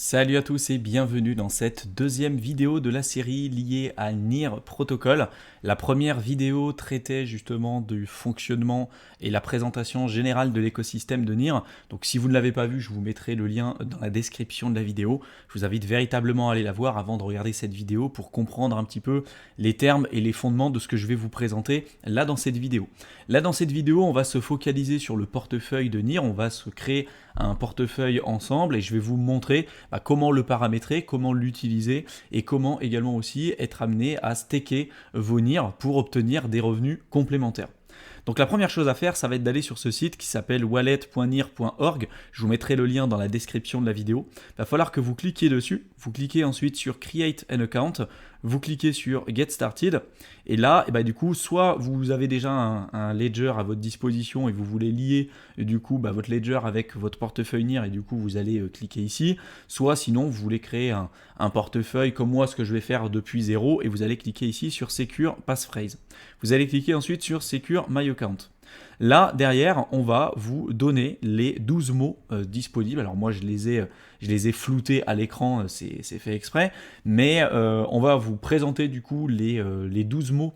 Salut à tous et bienvenue dans cette deuxième vidéo de la série liée à NIR Protocol. La première vidéo traitait justement du fonctionnement et la présentation générale de l'écosystème de NIR. Donc si vous ne l'avez pas vu, je vous mettrai le lien dans la description de la vidéo. Je vous invite véritablement à aller la voir avant de regarder cette vidéo pour comprendre un petit peu les termes et les fondements de ce que je vais vous présenter là dans cette vidéo. Là dans cette vidéo, on va se focaliser sur le portefeuille de NIR. On va se créer un portefeuille ensemble et je vais vous montrer comment le paramétrer, comment l'utiliser et comment également aussi être amené à staker vos NIR pour obtenir des revenus complémentaires. Donc la première chose à faire, ça va être d'aller sur ce site qui s'appelle wallet.nir.org. Je vous mettrai le lien dans la description de la vidéo. Il va falloir que vous cliquiez dessus. Vous cliquez ensuite sur Create an Account. Vous cliquez sur Get Started. Et là, du coup, soit vous avez déjà un ledger à votre disposition et vous voulez lier du coup votre ledger avec votre portefeuille NIR et du coup vous allez cliquer ici. Soit sinon vous voulez créer un portefeuille comme moi, ce que je vais faire depuis zéro, et vous allez cliquer ici sur Secure Passphrase. Vous allez cliquer ensuite sur Secure My Account. Là, derrière, on va vous donner les 12 mots disponibles. Alors moi, je les ai floutés à l'écran, c'est fait exprès. Mais on va vous présenter du coup les 12 mots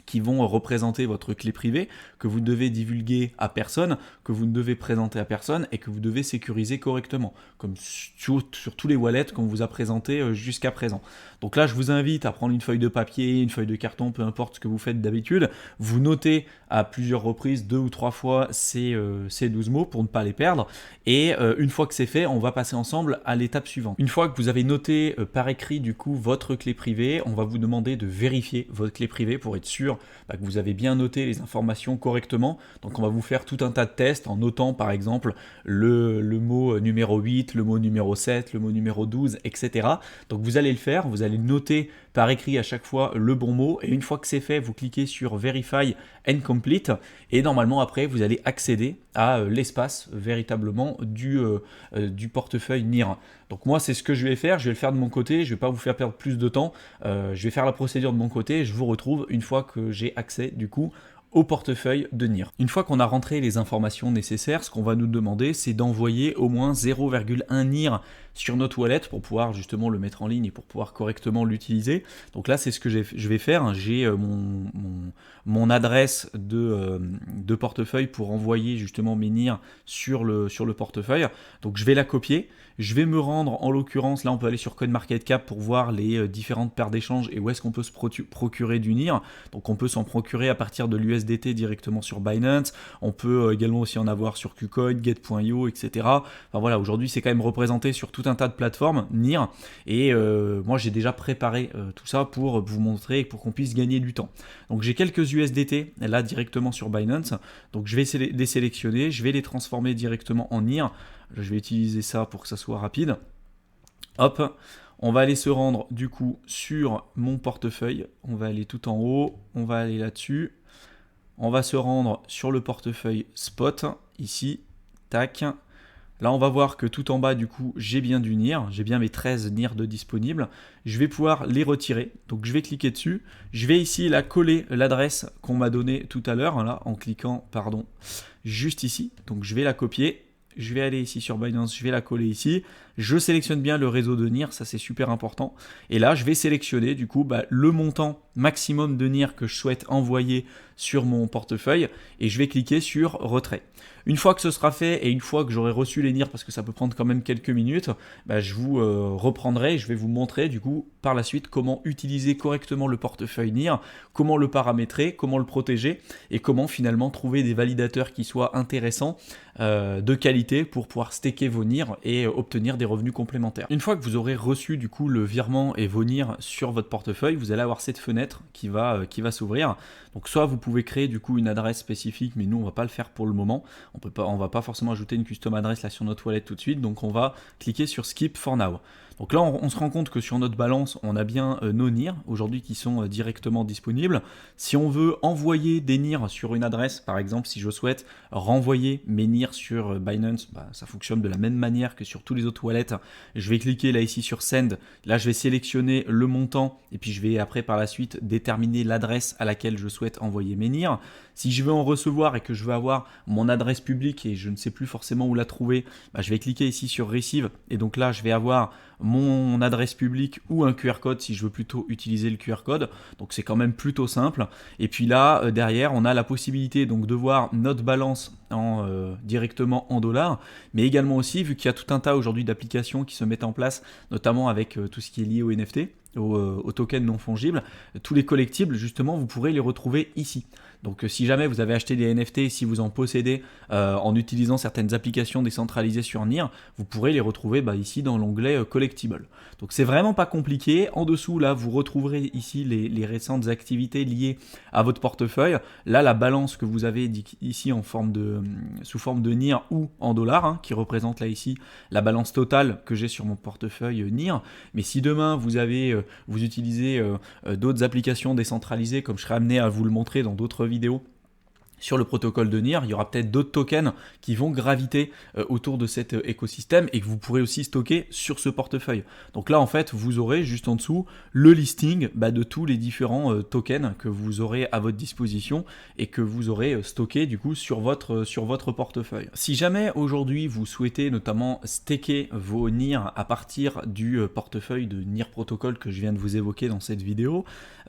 qui vont représenter votre clé privée, que vous devez divulguer à personne, que vous ne devez présenter à personne et que vous devez sécuriser correctement, comme sur tous les wallets qu'on vous a présentés jusqu'à présent. Donc là, je vous invite à prendre une feuille de papier, une feuille de carton, peu importe ce que vous faites d'habitude. Vous notez à plusieurs reprises, 2 ou 3 fois, ces 12 mots pour ne pas les perdre. Et une fois que c'est fait, on va passer ensemble à l'étape suivante. Une fois que vous avez noté par écrit du coup votre clé privée, on va vous demander de vérifier votre clé privée pour être sûr que vous avez bien noté les informations correctement. Donc on va vous faire tout un tas de tests en notant par exemple le mot numéro 8, le mot numéro 7, le mot numéro 12, etc. Donc vous allez le faire, vous allez noter par écrit à chaque fois le bon mot, et une fois que c'est fait, vous cliquez sur Verify and Complete, et normalement après vous allez accéder à l'espace véritablement du portefeuille NIR. Donc moi c'est ce que je vais faire de mon côté, je ne vais pas vous faire perdre plus de temps, je vais faire la procédure de mon côté et je vous retrouve une fois que j'ai accès du coup au portefeuille de NIR. Une fois qu'on a rentré les informations nécessaires, ce qu'on va nous demander, c'est d'envoyer au moins 0,1 NIR sur notre wallet pour pouvoir justement le mettre en ligne et pour pouvoir correctement l'utiliser. Donc là, c'est ce que je vais faire. J'ai mon adresse de portefeuille pour envoyer justement mes NIR sur le portefeuille. Donc je vais la copier. Je vais me rendre, en l'occurrence, là on peut aller sur CoinMarketCap pour voir les différentes paires d'échanges et où est-ce qu'on peut se procurer du NIR. Donc on peut s'en procurer à partir de l'USDT directement sur Binance. On peut également aussi en avoir sur KuCoin, Get.io, etc. Enfin voilà, aujourd'hui c'est quand même représenté sur tout un tas de plateformes NIR. Et moi j'ai déjà préparé tout ça pour vous montrer et pour qu'on puisse gagner du temps. Donc j'ai quelques USDT là directement sur Binance. Donc je vais les sélectionner, je vais les transformer directement en NIR. Je vais utiliser ça pour que ça soit rapide. Hop, on va aller se rendre du coup sur mon portefeuille. On va aller tout en haut, on va aller là-dessus. On va se rendre sur le portefeuille Spot, ici, tac. Là, on va voir que tout en bas, du coup, j'ai bien du NIR, j'ai bien mes 13 NIR de disponibles. Je vais pouvoir les retirer, donc je vais cliquer dessus. Je vais ici là coller l'adresse qu'on m'a donnée tout à l'heure, là, en cliquant, juste ici. Donc je vais la copier. Je vais aller ici sur Binance, je vais la coller ici. Je sélectionne bien le réseau de NIR, ça c'est super important. Et là, je vais sélectionner du coup le montant maximum de NIR que je souhaite envoyer sur mon portefeuille et je vais cliquer sur retrait. Une fois que ce sera fait et une fois que j'aurai reçu les NIR, parce que ça peut prendre quand même quelques minutes, je vous reprendrai et je vais vous montrer du coup par la suite comment utiliser correctement le portefeuille NIR, comment le paramétrer, comment le protéger et comment finalement trouver des validateurs qui soient intéressants, de qualité pour pouvoir staker vos NIR et obtenir des revenus complémentaires. Une fois que vous aurez reçu du coup le virement et vos NIR sur votre portefeuille, vous allez avoir cette fenêtre qui va s'ouvrir. Donc soit vous pouvez créer du coup une adresse spécifique, mais nous on va pas le faire pour le moment. On va pas forcément ajouter une custom adresse là sur notre wallet tout de suite, donc on va cliquer sur Skip for now. Donc là, on se rend compte que sur notre balance, on a bien nos NIR aujourd'hui qui sont directement disponibles. Si on veut envoyer des NIR sur une adresse, par exemple, si je souhaite renvoyer mes NIR sur Binance, ça fonctionne de la même manière que sur tous les autres wallets. Je vais cliquer là ici sur Send. Là, je vais sélectionner le montant et puis je vais après par la suite déterminer l'adresse à laquelle je souhaite envoyer mes NIR. Si je veux en recevoir et que je veux avoir mon adresse publique et je ne sais plus forcément où la trouver, je vais cliquer ici sur Receive et donc là je vais avoir mon adresse publique ou un QR code si je veux plutôt utiliser le QR code. Donc c'est quand même plutôt simple. Et puis là derrière on a la possibilité donc de voir notre balance directement en dollars, mais également aussi vu qu'il y a tout un tas aujourd'hui d'applications qui se mettent en place, notamment avec tout ce qui est lié au NFT, aux tokens non fongibles, tous les collectibles justement vous pourrez les retrouver ici. Donc si jamais vous avez acheté des NFT, si vous en possédez en utilisant certaines applications décentralisées sur NIR, vous pourrez les retrouver ici dans l'onglet Collectible. Donc c'est vraiment pas compliqué. En dessous là vous retrouverez ici les récentes activités liées à votre portefeuille. Là la balance que vous avez ici sous forme de NIR ou en dollars, qui représente là ici la balance totale que j'ai sur mon portefeuille NIR. Mais si demain vous utilisez d'autres applications décentralisées, comme je serai amené à vous le montrer dans d'autres vidéos sur le protocole de NIR, il y aura peut-être d'autres tokens qui vont graviter autour de cet écosystème et que vous pourrez aussi stocker sur ce portefeuille. Donc là en fait vous aurez juste en dessous le listing de tous les différents tokens que vous aurez à votre disposition et que vous aurez stocké du coup sur votre portefeuille. Si jamais aujourd'hui vous souhaitez notamment staker vos NIR à partir du portefeuille de NIR Protocol que je viens de vous évoquer dans cette vidéo,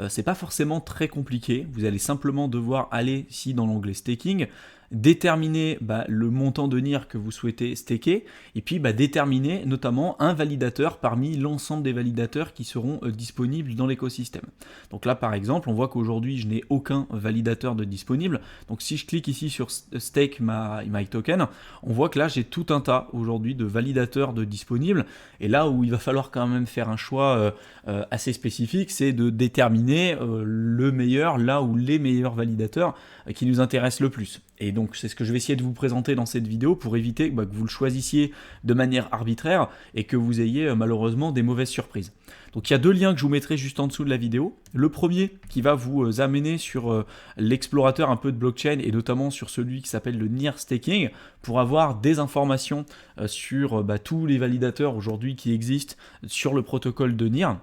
c'est pas forcément très compliqué. Vous allez simplement devoir aller ici dans l'onglet staking, déterminer le montant de NIR que vous souhaitez staker et puis déterminer notamment un validateur parmi l'ensemble des validateurs qui seront disponibles dans l'écosystème. Donc là par exemple on voit qu'aujourd'hui je n'ai aucun validateur de disponible, donc si je clique ici sur Stake my token, on voit que là j'ai tout un tas aujourd'hui de validateurs de disponibles et là où il va falloir quand même faire un choix assez spécifique, c'est de déterminer le meilleur, là où les meilleurs validateurs qui nous intéressent le plus. Et donc c'est ce que je vais essayer de vous présenter dans cette vidéo pour éviter que vous le choisissiez de manière arbitraire et que vous ayez malheureusement des mauvaises surprises. Donc il y a deux liens que je vous mettrai juste en dessous de la vidéo. Le premier qui va vous amener sur l'explorateur un peu de blockchain et notamment sur celui qui s'appelle le NIR Staking pour avoir des informations sur tous les validateurs aujourd'hui qui existent sur le protocole de NIR.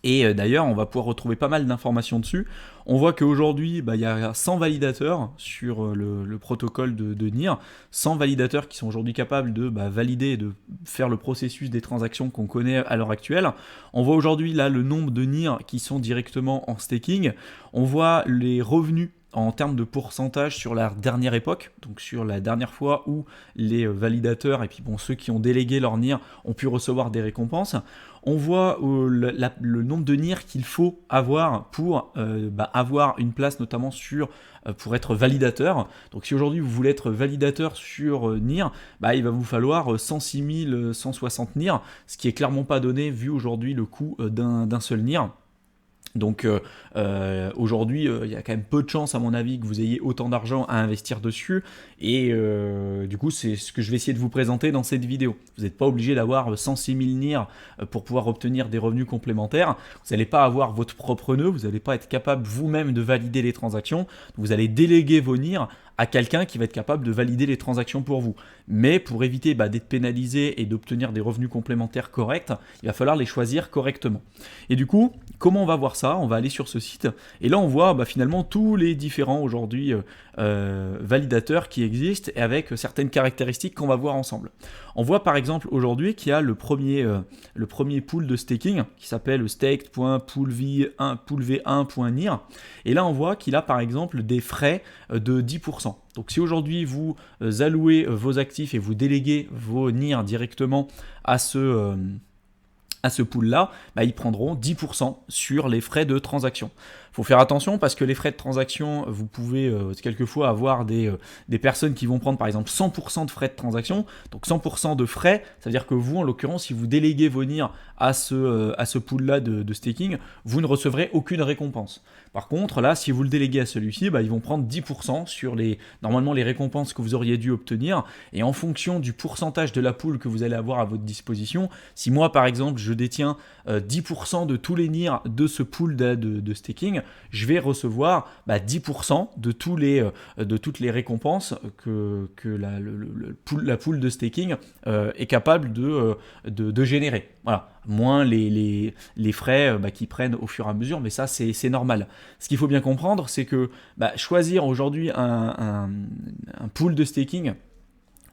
Et d'ailleurs, on va pouvoir retrouver pas mal d'informations dessus. On voit qu'aujourd'hui, il y a 100 validateurs sur le protocole de NIR, 100 validateurs qui sont aujourd'hui capables de valider et de faire le processus des transactions qu'on connaît à l'heure actuelle. On voit aujourd'hui là le nombre de NIR qui sont directement en staking. On voit les revenus en termes de pourcentage sur la dernière époque, donc sur la dernière fois où les validateurs et puis ceux qui ont délégué leur NIR ont pu recevoir des récompenses. On voit le nombre de NIR qu'il faut avoir pour avoir une place notamment pour être validateur. Donc si aujourd'hui vous voulez être validateur sur NIR, il va vous falloir 106 160 NIR, ce qui est clairement pas donné vu aujourd'hui le coût d'un seul NIR. Donc aujourd'hui, il y a quand même peu de chances à mon avis que vous ayez autant d'argent à investir dessus et du coup c'est ce que je vais essayer de vous présenter dans cette vidéo. Vous n'êtes pas obligé d'avoir 106 000 NIR pour pouvoir obtenir des revenus complémentaires. Vous n'allez pas avoir votre propre nœud, vous n'allez pas être capable vous-même de valider les transactions. Vous allez déléguer vos NIR à quelqu'un qui va être capable de valider les transactions pour vous. Mais pour éviter d'être pénalisé et d'obtenir des revenus complémentaires corrects, il va falloir les choisir correctement. Et du coup, comment on va voir ça? On va aller sur ce site et là on voit finalement tous les différents aujourd'hui validateurs qui existent et avec certaines caractéristiques qu'on va voir ensemble. On voit par exemple aujourd'hui qu'il y a le premier pool de staking qui s'appelle staked.poolv1.nir et là on voit qu'il a par exemple des frais de 10%. Donc si aujourd'hui vous allouez vos actifs et vous déléguez vos NIR directement à ce pool-là, ils prendront 10% sur les frais de transaction. Il faut faire attention parce que les frais de transaction, vous pouvez quelquefois avoir des personnes qui vont prendre par exemple 100% de frais de transaction. Donc 100% de frais, ça veut dire que vous, en l'occurrence, si vous déléguez vos NIR à ce pool-là de staking, vous ne recevrez aucune récompense. Par contre, là, si vous le déléguez à celui-ci, ils vont prendre 10% sur normalement les récompenses que vous auriez dû obtenir. Et en fonction du pourcentage de la pool que vous allez avoir à votre disposition, si moi, par exemple, je détiens 10% de tous les NIR de ce pool de staking, je vais recevoir 10% de toutes les récompenses que la pool de staking est capable de générer. Voilà, moins les frais qui prennent au fur et à mesure, mais ça c'est normal. Ce qu'il faut bien comprendre, c'est que choisir aujourd'hui un pool de staking,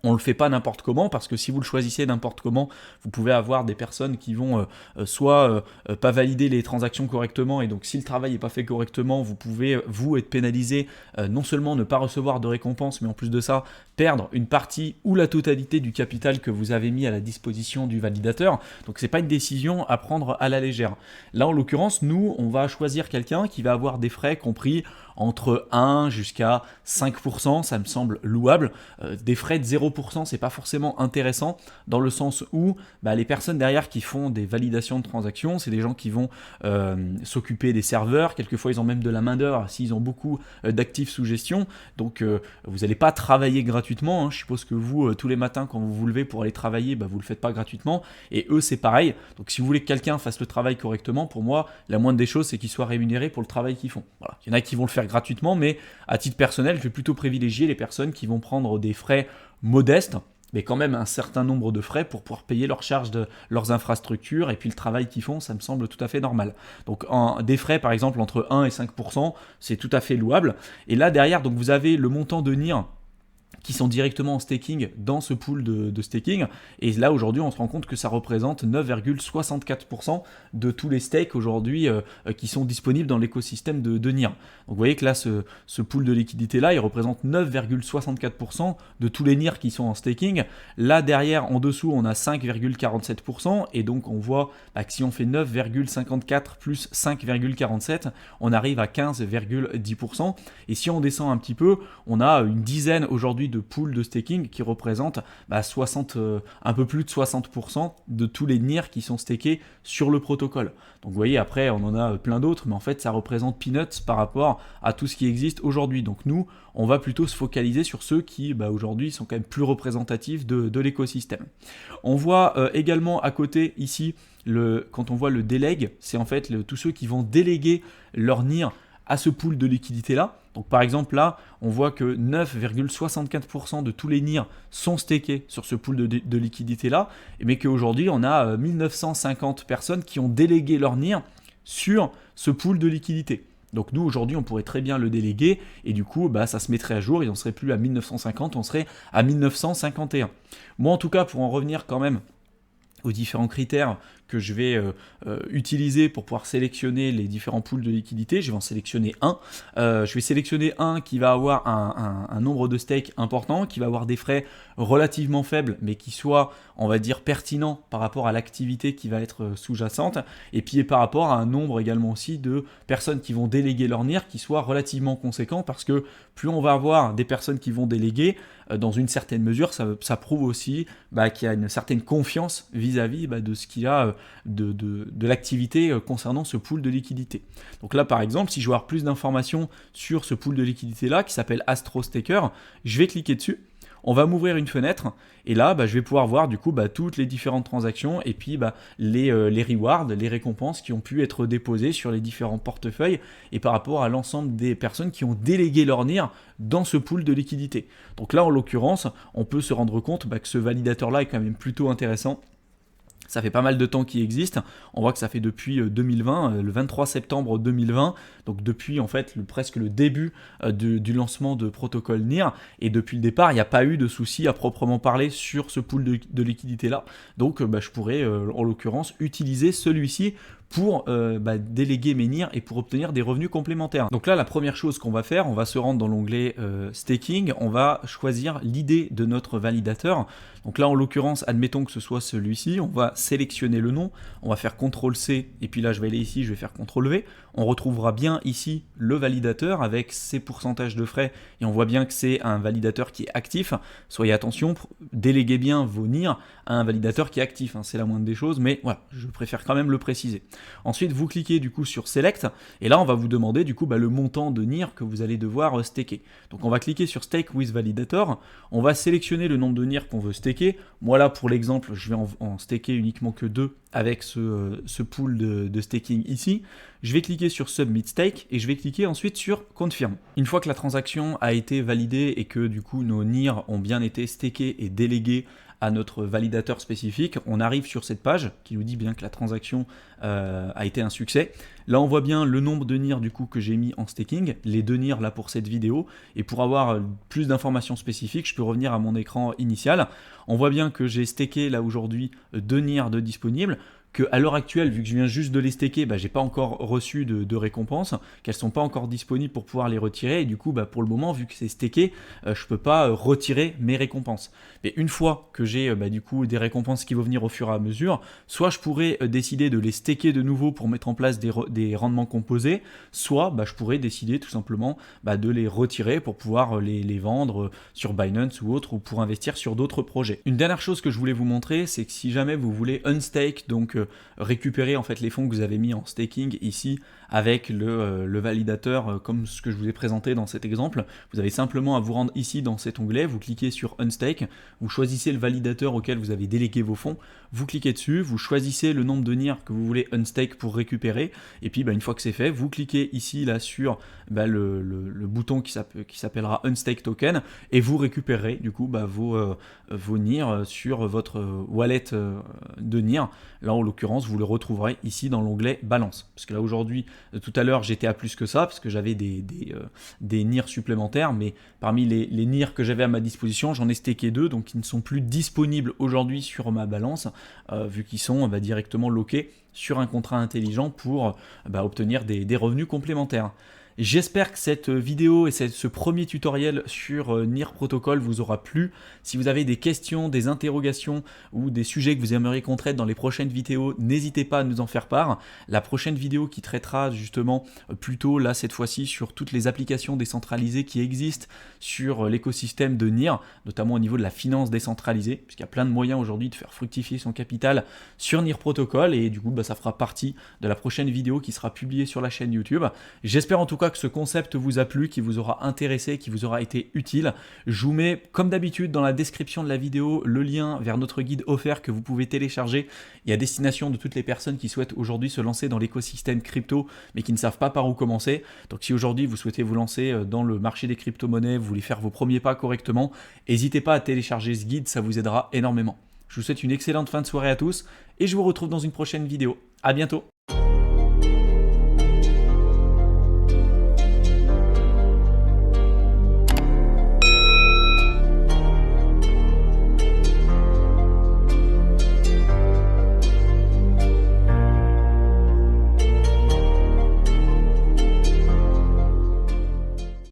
on ne le fait pas n'importe comment, parce que si vous le choisissez n'importe comment, vous pouvez avoir des personnes qui vont soit pas valider les transactions correctement, et donc si le travail n'est pas fait correctement, vous pouvez vous être pénalisé, non seulement ne pas recevoir de récompense, mais en plus de ça, perdre une partie ou la totalité du capital que vous avez mis à la disposition du validateur. Donc c'est pas une décision à prendre à la légère. Là en l'occurrence, nous on va choisir quelqu'un qui va avoir des frais compris entre 1 jusqu'à 5%, ça me semble louable. Des frais de 0%, c'est pas forcément intéressant, dans le sens où les personnes derrière qui font des validations de transactions, c'est des gens qui vont s'occuper des serveurs, quelquefois ils ont même de la main d'œuvre s'ils ont beaucoup d'actifs sous gestion, donc vous n'allez pas travailler gratuitement, hein. Je suppose que vous, tous les matins quand vous vous levez pour aller travailler, vous ne le faites pas gratuitement, et eux c'est pareil. Donc si vous voulez que quelqu'un fasse le travail correctement, pour moi, la moindre des choses c'est qu'ils soient rémunérés pour le travail qu'ils font. Voilà. Il y en a qui vont le faire gratuitement, mais à titre personnel, je vais plutôt privilégier les personnes qui vont prendre des frais modestes, mais quand même un certain nombre de frais pour pouvoir payer leurs charges de leurs infrastructures, et puis le travail qu'ils font, ça me semble tout à fait normal. Donc des frais par exemple entre 1 et 5%, c'est tout à fait louable. Et là derrière, donc vous avez le montant de NIR qui sont directement en staking dans ce pool de staking, et là aujourd'hui on se rend compte que ça représente 9,64% de tous les stakes aujourd'hui qui sont disponibles dans l'écosystème de NIR. Donc vous voyez que là ce pool de liquidité là il représente 9,64% de tous les NIR qui sont en staking. Là derrière en dessous on a 5,47%, et donc on voit que si on fait 9,54 plus 5,47, on arrive à 15,10%, et si on descend un petit peu, on a une dizaine aujourd'hui de pools de staking qui représentent un peu plus de 60% de tous les NIR qui sont stakés sur le protocole. Donc vous voyez, après on en a plein d'autres, mais en fait ça représente peanuts par rapport à tout ce qui existe aujourd'hui. Donc nous, on va plutôt se focaliser sur ceux qui aujourd'hui sont quand même plus représentatifs de l'écosystème. On voit également à côté ici, quand on voit le délègue, c'est en fait tous ceux qui vont déléguer leur NIR à ce pool de liquidité là. Donc par exemple là, on voit que 9,64% de tous les NIR sont stakés sur ce pool de liquidité là, mais qu'aujourd'hui on a 1950 personnes qui ont délégué leur NIR sur ce pool de liquidité. Donc nous aujourd'hui on pourrait très bien le déléguer, et du coup ça se mettrait à jour, et on ne serait plus à 1950, on serait à 1951. Moi en tout cas, pour en revenir quand même aux différents critères que je vais utiliser pour pouvoir sélectionner les différents pools de liquidité, je vais en sélectionner un. Je vais sélectionner un qui va avoir un nombre de stakes important, qui va avoir des frais relativement faibles, mais qui soit, on va dire, pertinent par rapport à l'activité qui va être sous-jacente, et puis par rapport à un nombre également aussi de personnes qui vont déléguer leur NIR qui soit relativement conséquent, parce que plus on va avoir des personnes qui vont déléguer, dans une certaine mesure, ça prouve aussi qu'il y a une certaine confiance vis-à-vis de ce qu'il y a de l'activité concernant ce pool de liquidité. Donc là par exemple, si je veux avoir plus d'informations sur ce pool de liquidité là qui s'appelle AstroStaker, je vais cliquer dessus. On va m'ouvrir une fenêtre, et là je vais pouvoir voir du coup toutes les différentes transactions, et puis les rewards, les récompenses qui ont pu être déposées sur les différents portefeuilles, et par rapport à l'ensemble des personnes qui ont délégué leur NIR dans ce pool de liquidité. Donc là en l'occurrence, on peut se rendre compte que ce validateur là est quand même plutôt intéressant. Ça fait pas mal de temps qu'il existe. On voit que ça fait depuis 2020, le 23 septembre 2020, donc depuis en fait presque le début du lancement de protocole NIR. Et depuis le départ, il n'y a pas eu de souci à proprement parler sur ce pool de liquidité là. Donc je pourrais en l'occurrence utiliser celui-ci pour déléguer mes NIR et pour obtenir des revenus complémentaires. Donc là, la première chose qu'on va faire, on va se rendre dans l'onglet staking, on va choisir l'ID de notre validateur. Donc là, en l'occurrence, admettons que ce soit celui-ci, on va sélectionner le nom, on va faire CTRL-C, et puis là, je vais aller ici, je vais faire CTRL-V. On retrouvera bien ici le validateur avec ses pourcentages de frais, et on voit bien que c'est un validateur qui est actif. Soyez attention, déléguez bien vos NIR à un validateur qui est actif, hein, c'est la moindre des choses, mais voilà, je préfère quand même le préciser. Ensuite, vous cliquez du coup sur Select, et là on va vous demander du coup le montant de NIR que vous allez devoir staker. Donc on va cliquer sur Stake with Validator, on va sélectionner le nombre de NIR qu'on veut staker. Moi là pour l'exemple, je vais en staker uniquement que 2 avec ce pool de staking ici. Je vais cliquer sur Submit Stake et je vais cliquer ensuite sur Confirm. Une fois que la transaction a été validée et que du coup nos NIR ont bien été stakés et délégués à notre validateur spécifique, on arrive sur cette page qui nous dit bien que la transaction a été un succès. Là, on voit bien le nombre de NIR du coup que j'ai mis en staking, les 2 NIR là pour cette vidéo. Et pour avoir plus d'informations spécifiques, je peux revenir à mon écran initial. On voit bien que j'ai staké là aujourd'hui 2 NIR de disponibles. Qu'à l'heure actuelle, vu que je viens juste de les staker, j'ai pas encore reçu de récompenses, qu'elles sont pas encore disponibles pour pouvoir les retirer, et du coup, pour le moment, vu que c'est staké, je peux pas retirer mes récompenses. Mais une fois que j'ai du coup des récompenses qui vont venir au fur et à mesure, soit je pourrais décider de les staker de nouveau pour mettre en place des rendements composés, soit je pourrais décider tout simplement de les retirer pour pouvoir les vendre sur Binance ou autre, ou pour investir sur d'autres projets. Une dernière chose que je voulais vous montrer, c'est que si jamais vous voulez unstake, donc récupérer en fait les fonds que vous avez mis en staking ici avec le validateur comme ce que je vous ai présenté dans cet exemple, vous avez simplement à vous rendre ici dans cet onglet, vous cliquez sur Unstake, vous choisissez le validateur auquel vous avez délégué vos fonds, vous cliquez dessus, vous choisissez le nombre de NIR que vous voulez unstake pour récupérer, et puis une fois que c'est fait, vous cliquez ici là sur le bouton qui s'appellera Unstake Token, et vous récupérez du coup vos NIR sur votre wallet de NIR. Là en l'occurrence vous le retrouverez ici dans l'onglet balance, parce que là aujourd'hui, tout à l'heure j'étais à plus que ça, parce que j'avais des NIR supplémentaires, mais parmi les NIR que j'avais à ma disposition, j'en ai stacké 2, donc ils ne sont plus disponibles aujourd'hui sur ma balance, vu qu'ils sont directement loqués sur un contrat intelligent pour obtenir des revenus complémentaires. J'espère que cette vidéo et ce premier tutoriel sur NIR Protocol vous aura plu. Si vous avez des questions, des interrogations ou des sujets que vous aimeriez qu'on traite dans les prochaines vidéos, n'hésitez pas à nous en faire part. La prochaine vidéo qui traitera justement plutôt là cette fois-ci sur toutes les applications décentralisées qui existent sur l'écosystème de NIR, notamment au niveau de la finance décentralisée, puisqu'il y a plein de moyens aujourd'hui de faire fructifier son capital sur NIR Protocol, et du coup ça fera partie de la prochaine vidéo qui sera publiée sur la chaîne YouTube. J'espère en tout cas que ce concept vous a plu, qui vous aura intéressé, qui vous aura été utile. Je vous mets comme d'habitude dans la description de la vidéo le lien vers notre guide offert que vous pouvez télécharger et à destination de toutes les personnes qui souhaitent aujourd'hui se lancer dans l'écosystème crypto mais qui ne savent pas par où commencer. Donc si aujourd'hui vous souhaitez vous lancer dans le marché des crypto-monnaies, vous voulez faire vos premiers pas correctement, n'hésitez pas à télécharger ce guide, ça vous aidera énormément. Je vous souhaite une excellente fin de soirée à tous et je vous retrouve dans une prochaine vidéo. À bientôt.